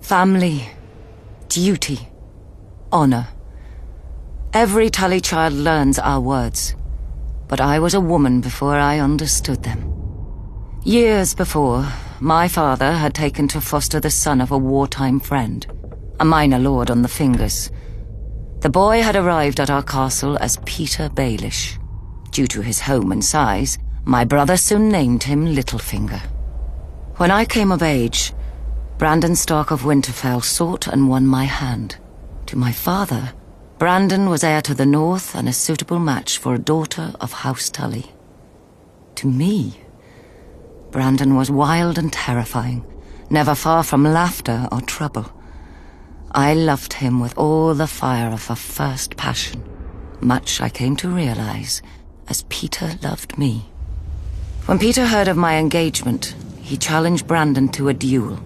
Family, duty, honor. Every Tully child learns our words, but I was a woman before I understood them. Years before, my father had taken to foster the son of a wartime friend, a minor lord on the Fingers. The boy had arrived at our castle as Peter Baelish. Due to his home and size, my brother soon named him Littlefinger. When I came of age, Brandon Stark of Winterfell sought and won my hand. To my father, Brandon was heir to the north and a suitable match for a daughter of House Tully. To me, Brandon was wild and terrifying, never far from laughter or trouble. I loved him with all the fire of a first passion, much I came to realize as Peter loved me. When Peter heard of my engagement, he challenged Brandon to a duel.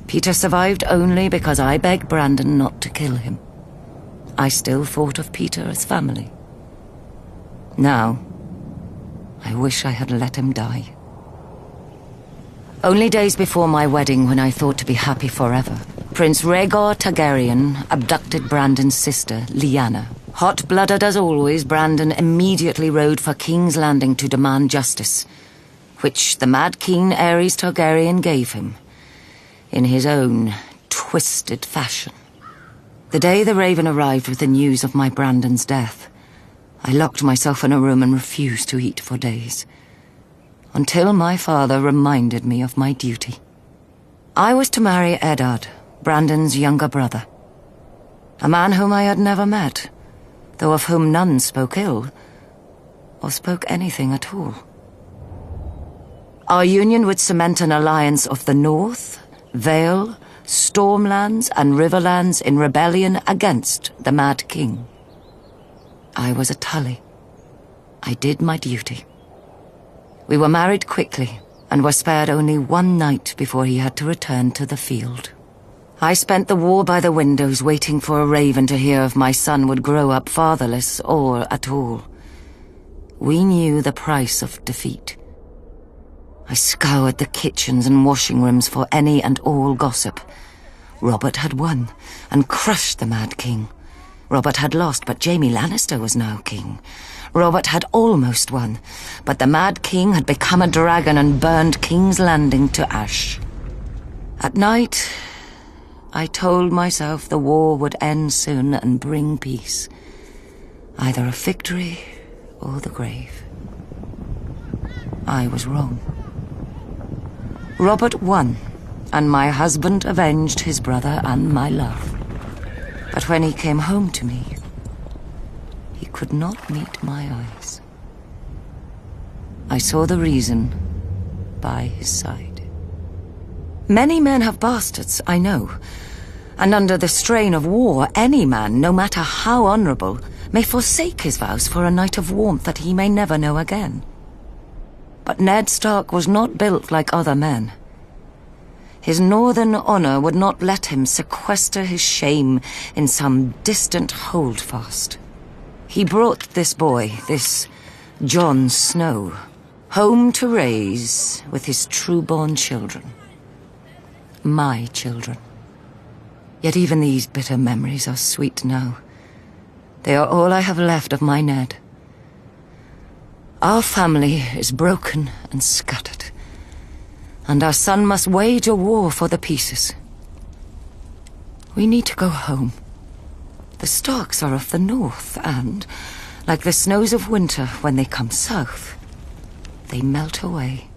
Peter survived only because I begged Brandon not to kill him. I still thought of Peter as family. Now, I wish I had let him die. Only days before my wedding, when I thought to be happy forever, Prince Rhaegar Targaryen abducted Brandon's sister, Lyanna. Hot-blooded as always, Brandon immediately rode for King's Landing to demand justice, which the Mad King Aerys Targaryen gave him, in his own twisted fashion. The day the Raven arrived with the news of my Brandon's death, I locked myself in a room and refused to eat for days, until my father reminded me of my duty. I was to marry Eddard, Brandon's younger brother, a man whom I had never met, though of whom none spoke ill, or spoke anything at all. Our union would cement an alliance of the North, Vale, Stormlands and Riverlands in rebellion against the Mad King. I was a Tully. I did my duty. We were married quickly and were spared only one night before he had to return to the field. I spent the war by the windows waiting for a raven to hear if my son would grow up fatherless or at all. We knew the price of defeat. I scoured the kitchens and washing rooms for any and all gossip. Robert had won and crushed the Mad King. Robert had lost, but Jaime Lannister was now king. Robert had almost won, but the Mad King had become a dragon and burned King's Landing to ash. At night, I told myself the war would end soon and bring peace. Either a victory or the grave. I was wrong. Robert won, and my husband avenged his brother and my love. But when he came home to me, he could not meet my eyes. I saw the reason by his side. Many men have bastards, I know, and under the strain of war, any man, no matter how honorable, may forsake his vows for a night of warmth that he may never know again. But Ned Stark was not built like other men. His northern honor would not let him sequester his shame in some distant holdfast. He brought this boy, this Jon Snow, home to raise with his true-born children. My children. Yet even these bitter memories are sweet now. They are all I have left of my Ned. Our family is broken and scattered, and our son must wage a war for the pieces. We need to go home. The Starks are of the north, and, like the snows of winter when they come south, they melt away.